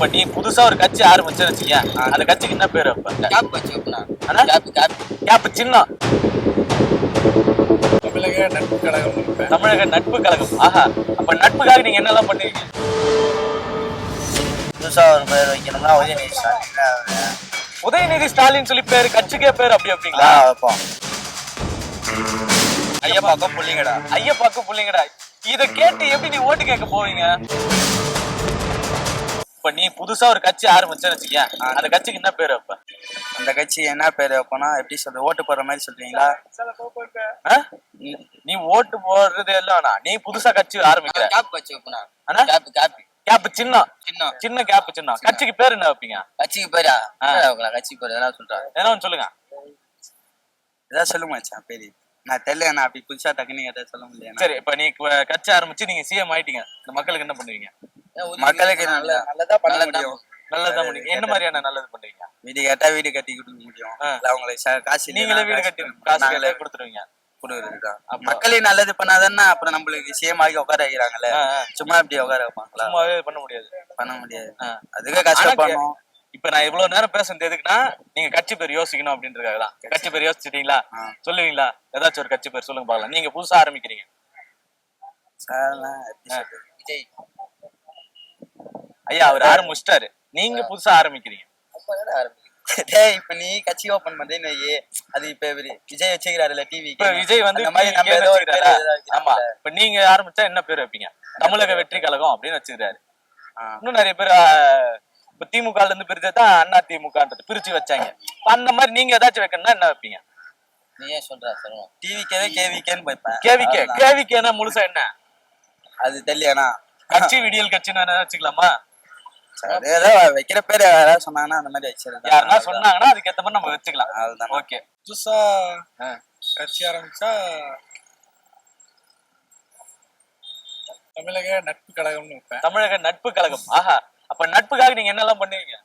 இப்ப நீ புதுசா ஒரு கட்சி ஆரம்பிச்சேன்னு வச்சுக்கேன், அந்த கட்சிக்கு என்ன பேரு வைப்ப? கேப் வச்சு வைப்பேன். ஆனா? கேப் சின்னம். தமிழக நட்பு கழகம் வைப்பேன். தமிழக நட்பு கழகம். ஆஹா, அப்ப நட்புக்காக நீங்க என்னெல்லாம் பண்ணுவீங்க? புதுசா ஒரு பேர் வைக்கணும்னா உதயநிதி ஸ்டாலின் உதயநிதி ஸ்டாலின் சொல்லி பேரு, கட்சிக்கே பேர் அப்படி அப்படிங்களா? வைப்போம். ஐயப்பாக்கம் புள்ளிங்கடா. ஐயப்பாக்கு புள்ளிங்கடா. இத கேட்டு எப்படி நீ ஓட்டு கேட்க போவீங்க? இப்ப நீ புதுசா ஒரு கட்சி ஆரம்பிச்சேன்னு வச்சுக்கேன், அந்த கட்சிக்கு என்ன பேரு வைப்ப? அந்த கட்சி என்ன பேர் வைப்போம்னா எப்படி சொல்றது, ஓட்டு போடுற மாதிரி சொல்றீங்களா? ஆ? நீ ஓட்டு போடுறது எல்லாம் நீ புதுசா கட்சி ஆரம்பிக்கிற. கேப் வச்சு வைப்பேன். ஆனா? கேப் சின்னம். சின்னம். சின்ன கேப் சின்னம். கட்சிக்கு பேர் என்ன வைப்பீங்க? கட்சிக்கு பேரா? கட்சி பேர் எதாவது சொல்றாரு. ஏன்னா ஒண்ணு சொல்லுங்க. ஏதாவது சொல்லுங்க மச்சான் பேரு. நான் தெரியல, நான் அப்படி புதுசா டக்குன்னு ஏதாவது சொல்ல முடியல. சரி, இப்ப நீ கட்சி ஆரம்பிச்சு நீங்க சிஎம் ஆயிட்டீங்க, இந்த மக்களுக்கு என்ன பண்ணுவீங்க? மக்களுக்கு நல்லதா பண்ண முடியும். நல்லதா முடியும். என்ன மாதிரியான நல்லது பண்ணுவீங்க? வீடு கேட்டா வீடு கட்டி கொடுக்க முடியும். அவங்களுக்கு காசு நீங்களே வீடு கட்டி காசு கேட்டா கொடுத்துருவீங்க. மக்களையும் நல்லது பண்ணாதானே அப்புறம் நம்மளுக்கு சேம் ஆகி உட்கார வைக்கிறாங்கல்ல. சும்மா இப்படி உட்கார வைப்பாங்களா? சும்மாவே பண்ண முடியாது. பண்ண முடியாது. அதுக்கு கஷ்டப்படணும். இப்ப நான் இவ்வளவு நேரம் பேசுறது எதுக்குன்னா, நீங்க கட்சி பேர் யோசிக்கணும் அப்படின்றதுக்காகதான். கட்சி பேர் யோசிச்சிட்டீங்களா? சொல்லுவீங்களா? ஏதாச்சும் ஒரு கட்சி பேர் சொல்லுங்க பாக்கலாம். நீங்க புதுசா ஆரம்பிக்கிறீங்க. விஜய் ஐயா, அவர் ஆரம்பிச்சிட்டாரு, நீங்க புதுசா ஆரம்பிக்கிறீங்க. இப்ப நீ கட்சி ஓபன் பண்றேன்னு, அது இப்ப விஜய் வச்சுக்கிறாருல டிவி. இப்ப விஜய் வந்து ஆமா, இப்ப நீங்க ஆரம்பிச்சா என்ன பேர் வைப்பீங்க? தமிழக வெற்றி கழகம் அப்படின்னு வச்சுக்கிறாரு. இன்னும் நிறைய பேர் இப்ப திமுக இருந்து பிரிச்சதான் அண்ணா திமுகன்றது பிரிச்சு வச்சாங்க. அந்த மாதிரி நீங்க ஏதாச்சும் வைக்கணும்னா என்ன வைப்பீங்க? நீ ஏன் சொல்ற? டிவிக்கே கேவிகேன்னு வைப்பேன். கேவிகேனா முழுசா என்ன? அது தெரியலனா கட்சி விடியல் கட்சின்னு வச்சுக்கலாமா? ஏதோ வைக்கிற பேரு யாராவது சொன்னாங்கன்னா அந்த மாதிரி வச்சிருக்கேன். யாருன்னா சொன்னாங்கன்னா அதுக்கேற்ற மாதிரி நம்ம வச்சுக்கலாம். அதுதான். ஓகே. புதுசா கட்சி ஆரம்பிச்சா தமிழக நட்பு கழகம்னு வைப்பேன். தமிழக நட்பு கழகம். ஆஹா, அப்ப நட்புக்காக நீங்க என்னெல்லாம் பண்ணுவீங்க?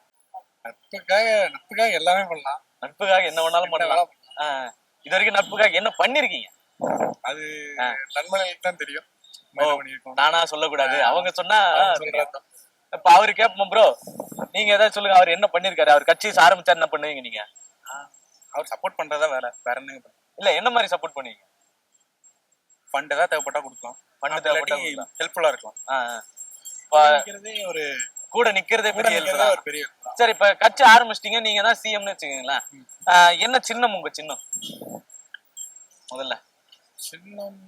நட்புக்காக எல்லாமே பண்ணலாம். நட்புக்காக என்ன வேணாலும் பண்ணலாம். இது வரைக்கும் நட்புக்காக என்ன பண்ணிருக்கீங்க? அது நண்பர்களுக்கு தான் தெரியும். நானா சொல்லக்கூடாது, அவங்க சொன்னா. இப்ப அவரு கேப்போம் ப்ரோ, நீங்க ஏதாவது சொல்லுங்க. அவர் என்ன பண்ணிருக்காரு? அவர் கட்சி ஆரம்பிச்சா என்ன பண்ணுவீங்க நீங்க? அவர் சப்போர்ட் பண்றதா வேற என்ன இல்ல, என்ன மாதிரி சப்போர்ட் பண்ணுவீங்க? ஃபண்ட் ஏதாவது தேவைப்பட்டா கொடுக்கலாம். ஃபண்ட் தேவைப்பட்டா ஹெல்ப்ஃபுல்லா இருக்கலாம். ஒரு கூட நிக்கிறதே பெரிய பெரிய. சரி, இப்ப கட்சி ஆரம்பிச்சிட்டீங்க, நீங்க தான் சிஎம்னு வச்சுக்கீங்களா? என்ன சின்னம் உங்க சின்னம்? முதல்ல சின்னம்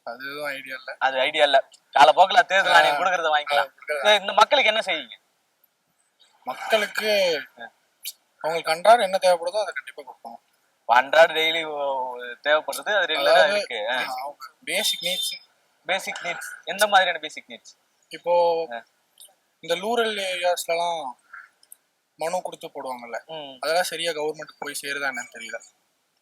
அதுவும் ஐடியா இல்ல. அது ஐடியா இல்ல. காலப்போக்குல தேர்தல் ஆணையம் கொடுக்கறத வாங்கிக்கலாம். இந்த மக்களுக்கு என்ன செய்வீங்க? மக்களுக்கு அவங்களுக்கு அன்றாட என்ன தேவைப்படுதோ அதை கண்டிப்பா கொடுப்போம். அன்றாட டெய்லி தேவைப்படுறது அது ரெகுலரா இருக்கு. பேசிக் நீட்ஸ் எந்த மாதிரியான பேசிக் நீட்ஸ்? இப்போ இந்த ரூரல் ஏரியாஸ்லாம் மனு கொடுத்து போடுவாங்கல்ல, அதெல்லாம் சரியா கவர்மெண்ட் போய் சேருதா என்னன்னு தெரியல.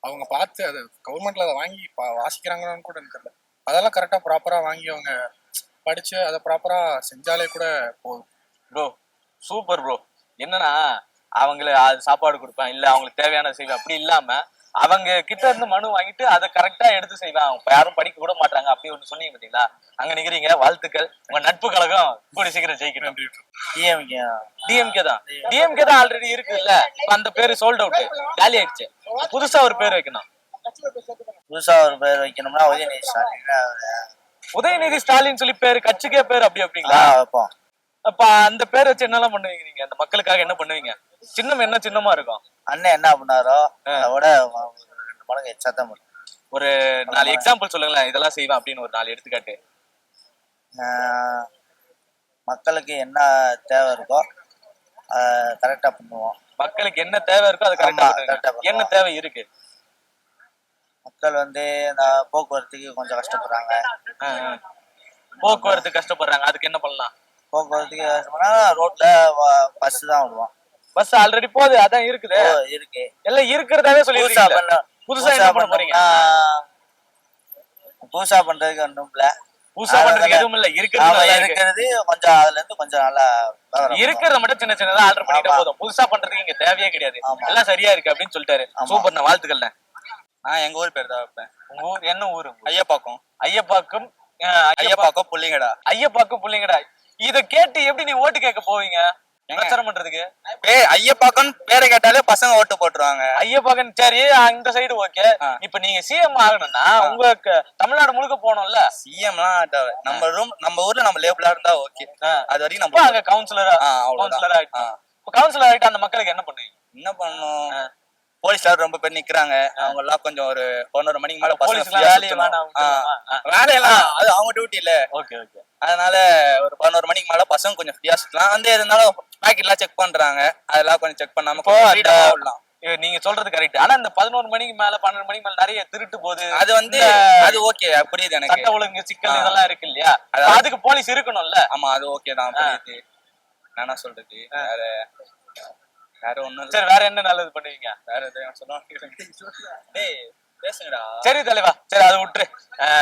அவங்க பார்த்து அதை கவர்மெண்ட்ல அதை வாங்கி வாசிக்கிறாங்கன்னு கூட எனக்கு தெரியல. அதெல்லாம் கரெக்டா ப்ராப்பரா வாங்கி அவங்க படிச்சு அதை ப்ராப்பரா செஞ்சாலே கூட போதும். Bro super bro. என்னன்னா அவங்கள சாப்பாடு கொடுப்பேன், இல்ல அவங்களுக்கு தேவையான செய்வேன், அப்படி இல்லாம அவங்க கிட்ட இருந்து மனு வாங்கிட்டு அதை கரெக்டா எடுத்து செய்வேன். அவங்க யாரும் படிக்க கூட மாட்டாங்க, அப்படி ஒண்ணு சொன்னீங்க பாத்தீங்களா? அங்க நிக்கிறீங்க, வாழ்த்துக்கள். உங்க நட்பு கழகம் கூடி சீக்கிரம் ஜெயிக்கணும். டிஎம்கே தான். டிஎம்கே தான் ஆல்ரெடி இருக்கு இல்ல, அந்த பேரு சோல்ட் அவுட், காலி ஆயிடுச்சு. புதுசா ஒரு பேர் வைக்கணும். புதுசா ஒரு பேர் வைக்கணும்னா உதயநிதி ஸ்டாலின். உதயநிதி ஸ்டாலின் சொல்லி பேரு, கட்சிக்கே பேர் அப்படி அப்படிங்களா? அப்ப அந்த பேர் வச்சு என்னெல்லாம் பண்ணுவீங்க நீங்க? அந்த மக்களுக்காக என்ன பண்ணுவீங்க? சின்னம் என்ன சின்னமா இருக்கும்? அண்ணன் என்ன பண்ணாரோ அதோட 2 மடங்கு எச்சா தான் பண்ணும். ஒரு 4 எக்ஸாம்பிள் சொல்லுங்களேன், இதெல்லாம் செய்வேன் அப்படின்னு ஒரு 4 எடுத்துக்காட்டு. மக்களுக்கு என்ன தேவை இருக்கோ கரெக்டா பண்ணுவோம். மக்களுக்கு என்ன தேவை இருக்கோ அது கரெக்டா பண்ணுவோம். என்ன தேவை இருக்கு? மக்கள் போக்குவரத்துக்கு கொஞ்சம் கஷ்டப்படுறாங்க. போக்குவரத்து கஷ்டப்படுறாங்க, அதுக்கு என்ன பண்ணலாம்? போக்குவரத்துக்கு கஷ்டப்படா ரோட்ல பஸ் தான் விடுவோம். பஸ் ஆல்ரெடி போகுது, அதான் இருக்குது. இருக்கு எல்லாம் இருக்கிறதாவே சொல்லி புதுசா என்ன பண்ண போறீங்க? புதுசா பண்றதுக்கு ஒன்றும் இல்ல. புதுசா பண்றதுக்கு எதுவும் இல்ல. இருக்கிறது கொஞ்சம் அதுல இருந்து கொஞ்சம் நல்லா இருக்கிறத மட்டும் சின்ன சின்னதா ஆர்டர் பண்ணிட்டா போதும். புதுசா பண்றதுக்கு இங்க தேவையே கிடையாது, எல்லாம் சரியா இருக்கு அப்படின்னு சொல்லிட்டாரு. சூப்பர், வாழ்த்துக்கள். எங்க ஊர் பேர் தான் வைப்பேன். உங்க ஊர் என்ன ஊரு? ஐயப்பாக்கம். ஐயப்பாக்கம் ஐயப்பாக்கம் புள்ளிங்கடா. ஐயப்பாக்கம் புள்ளிங்கடா. இத கேட்டு எப்படி நீ ஓட்டு கேட்க போவீங்க பிரச்சாரம் பண்றதுக்கு? ஐயப்பாக்கன் பேரை கேட்டாலே பசங்க ஓட்டு போட்டுருவாங்க. ஐயப்பாக்கன் சரி, இந்த சைடு ஓகே. இப்ப நீங்க சிஎம் ஆகணும்னா உங்க தமிழ்நாடு முழுக்க போகணும்ல. சிஎம்லாம் நம்ம ஊர்ல நம்ம லேபிளா இருந்தா ஓகே. அது வரைக்கும் நம்ம அங்க கவுன்சிலர் கவுன்சிலர் ஆயிட்டு அந்த மக்களுக்கு என்ன பண்ணுவீங்க? என்ன பண்ணணும், போலீஸ்கார் ரொம்ப பேர் நிக்கிறாங்க, அவங்க எல்லாம் கொஞ்சம் ஒரு 11 மணிக்கு மேல வேலையெல்லாம் அது அவங்க டியூட்டி இல்ல. Okay okay. அதனால ஒரு 11 மணிக்கு மேல பசங்க கொஞ்சம் ஃப்ரீயா சுத்தலாம். வந்து இருந்தாலும் பாக்கெட் எல்லாம் செக் பண்றாங்க, அதெல்லாம் கொஞ்சம் செக் பண்ணாம விடலாம். நீங்க சொல்றது கரெக்ட். ஆனா இந்த 11 மணிக்கு மேல 12 மணிக்கு மேல நிறைய திருட்டு போகுது. அது வந்து அது ஓகே, புரியுது எனக்கு. சட்ட ஒழுங்கு சிக்கல் இதெல்லாம் இருக்கு இல்லையா, அதுக்கு போலீஸ் இருக்கணும்ல. ஆமா அது ஓகே தான், புரியுது. என்ன சொல்றது, வேற ஒண்ணும். சரி, வேற என்ன நல்லது பண்ணுவீங்க? வேற எதுவும் சொல்லுவாங்க. டேய் பேசுங்கடா. சரி தலைவா, சரி அதை விட்டுரு.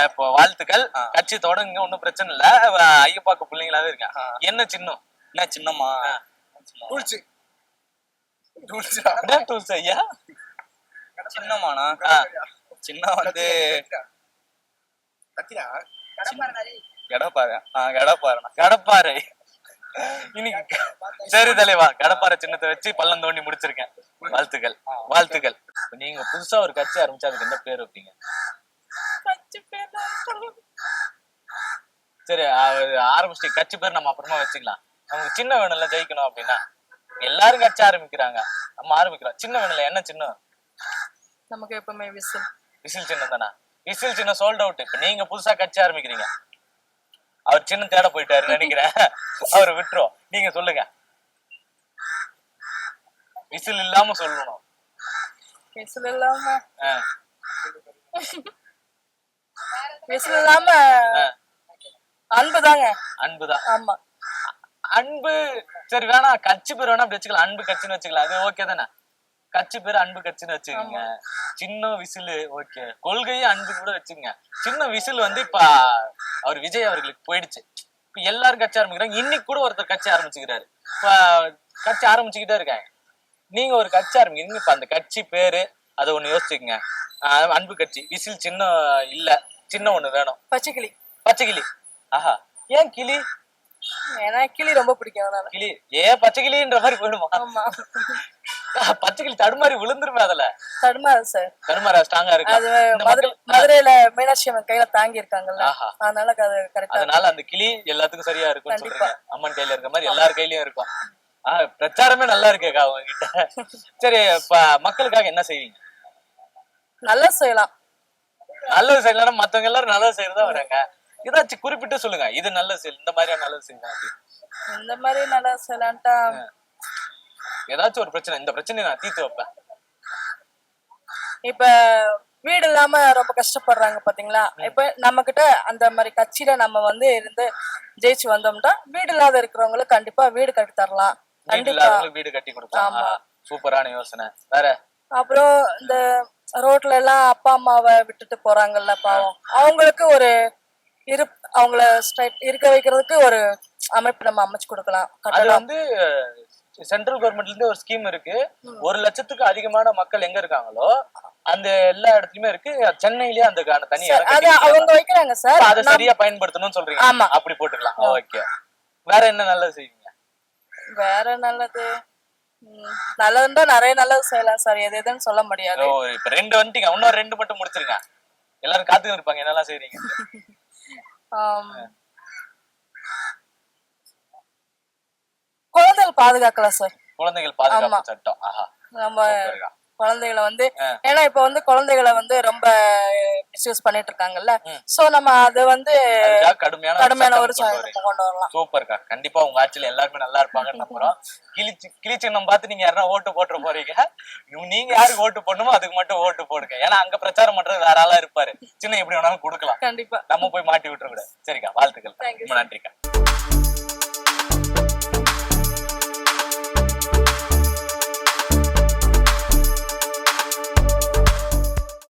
இப்போ வாழ்த்துக்கள், கட்சி தொடங்குங்க, ஒன்னும் பிரச்சனை இல்ல. ஐயப்பாக்கு பிள்ளைங்களாவே இருக்கேன். என்ன சின்னம்? என்ன சின்னமா? டூல்ஸ் ஐயா. சின்னமானா சின்ன வந்து கடப்பாறை. இன்னைக்கு சரி தலைவா, கடப்பாறை சின்னத்தை வச்சு பள்ளம் தோண்டி முடிச்சிருக்கேன். வாழ்த்துக்கள் வாழ்த்துக்கள். நீங்க புதுசா ஒரு கட்சி ஆரம்பிச்சா அதுக்கு என்ன பேர் வைப்பீங்க? சரி, ஆரம்பிச்சு கட்சி பேர் நம்ம அப்புறமா வச்சுக்கலாம். நமக்கு சின்ன வேணும்ல ஜெயிக்கணும் அப்படின்னா. எல்லாரும் கட்சி ஆரம்பிக்கிறாங்க, நம்ம ஆரம்பிக்கிறோம். சின்ன வேணும்ல, என்ன சின்னம் நமக்கு? எப்பவுமே விசில். விசில் சின்னம் தானா? விசில் சின்னம் சோல்ட் அவுட். இப்ப நீங்க புதுசா கட்சி ஆரம்பிக்கிறீங்க, அவர் சின்ன தேட போயிட்டாரு நினைக்கிறேன். அவரை விட்டுரும். நீங்க சொல்லுங்க, விசில் இல்லாம சொல்லணும். விசில் இல்லாம விசில் இல்லாம அன்புதாங்க. அன்புதான். ஆமா அன்பு. சரி வேணா, கட்சி பேர் வேணா அப்படி வச்சுக்கலாம், அன்பு கட்சின்னு வச்சுக்கலாம். அது ஓகே தானே? கட்சி பேர் அன்பு கட்சின்னு வச்சுக்கோங்க. சின்ன விசில் ஓகே. கொள்கையும் அன்பு கூட வச்சுக்கோங்க. சின்ன விசில் வந்து இப்ப அவர் விஜய் அவர்களுக்கு போயிடுச்சு. இப்ப எல்லாரும் கட்சி ஆரம்பிக்கிறாங்க. இன்னைக்கு கூட ஒருத்தர் கட்சி ஆரம்பிச்சுக்கிறாரு. இப்ப கட்சி ஆரம்பிச்சுக்கிட்டே இருக்காங்க. நீங்க ஒரு கட்சி ஆரம்பிக்கிறீங்க, இப்ப அந்த கட்சி பேரு அதை ஒண்ணு யோசிச்சுக்கங்க. அன்பு கட்சி, விசில் சின்ன இல்ல, சின்ன ஒண்ணு வேணும். பச்சைக்கிளி. பச்சைக்கிளி. ஆஹா, ஏன் கிளி? ஏன்னா கிளி ரொம்ப பிடிக்கும் அதனால. கிளி ஏன் பச்சைக்கிளின்ற மாதிரி போயிடுமா? ஆமா. பச்சைக்கிளி தடுமாறி விழுந்துருமே. அதுல தடுமாறு சார், தடுமாற ஸ்ட்ராங்கா இருக்கு. அது மதுரையில மீனாட்சி அம்மன் கையில தாங்கி இருக்காங்கல்ல, அதனால அது கரெக்டா. அதனால அந்த கிளி எல்லாத்துக்கும் சரியா இருக்கும் சொல்றீங்க. அம்மன் கையில இருக்க மாதிரி எல்லார் கையிலயும் இருக்கும். பிரச்சாரமே நல்லா இருக்கேக்கா அவங்க கிட்ட. சரி, இப்ப மக்களுக்காக என்ன செய்வீங்க? நல்லது செய்யலாம். நல்லது செய்யலாம். மத்தவங்க எல்லாரும் நல்லது செய்யறதா வராங்க. ஏதாச்சும் குறிப்பிட்டு சொல்லுங்க, இது நல்லது செய்யலாம், இந்த மாதிரியா நல்லது செய்யலாம். இந்த மாதிரி நல்லது செய்யலான்ட்டா ஏதாச்சும் ஒரு பிரச்சனை, இந்த பிரச்சனையை நான் தீர்த்து வைப்பேன். இப்ப வீடு இல்லாம ரொம்ப கஷ்டப்படுறாங்க பாத்தீங்களா? இப்ப நம்ம கிட்ட அந்த மாதிரி கட்சியில நம்ம வந்து இருந்து ஜெயிச்சு வந்தோம்னா வீடு இல்லாத இருக்கிறவங்களுக்கு கண்டிப்பா வீடு கட்டி தரலாம். வீடு கட்டி கொடுக்கலாம். சூப்பரான யோசனை. வேற அப்புறம் இந்த ரோட்ல எல்லாம் அப்பா அம்மாவை விட்டுட்டு போறாங்கல்ல பாவம், அவங்களுக்கு ஒரு அவங்கள இருக்க வைக்கிறதுக்கு ஒரு அமைப்பு நம்ம அமைச்சு கொடுக்கலாம். அது வந்து சென்ட்ரல் கவர்மெண்ட்ல இருந்து ஒரு ஸ்கீம் இருக்கு. 1 லட்சத்துக்கு அதிகமான மக்கள் எங்க இருக்காங்களோ அந்த எல்லா இடத்துலயுமே இருக்கு. சென்னையிலேயே அந்த தனி அவங்க வைக்கிறாங்க சார். அதை சரியா பயன்படுத்தணும்னு சொல்றீங்க. ஆமா, அப்படி போட்டுக்கலாம். ஓகே. வேற என்ன நல்லது செய்வீங்க? வேற நல்லது நல்லதுன்னா நிறைய நல்லது செய்யலாம் சார். எது எதுன்னு சொல்ல முடியாது. இப்ப 2 வந்துட்டீங்க, இன்னும் 2 மட்டும் முடிச்சிருங்க. எல்லாரும் காத்துக்கிட்டு இருப்பாங்க என்னெல்லாம் செய்றீங்க. குழந்தைகள் பாதுகாக்கலாம் சார். குழந்தைகள் பாதுகாப்பு சட்டம். ஆஹா, நம்ம குழந்தைகளை வந்து, ஏன்னா இப்ப வந்து குழந்தைகளை வந்து ரொம்ப மிஸ்யூஸ் பண்ணிட்டு இருக்காங்கல்ல, சோ நம்ம அது வந்து கடுமையான ஒரு கொண்டு வரலாம். சூப்பர்க்கா. கண்டிப்பா உங்க ஆட்சியில எல்லாருமே நல்லா இருப்பாங்கன்னு நம்புறோம். கிளி சின்னம் பார்த்து நீங்க யாரா ஓட்டு போட்டுற போறீங்க. நீங்க யாருக்கு ஓட்டு போடணுமோ அதுக்கு மட்டும் ஓட்டு போடுங்க. ஏன்னா அங்க பிரச்சாரம் பண்றது வேற ஆளா இருப்பாரு. சின்ன எப்படி வேணாலும் கொடுக்கலாம். கண்டிப்பா நம்ம போய் மாட்டி விட்டுற கூடாது. சரிக்கா, வாழ்த்துக்கள். ரொம்ப நன்றிக்கா.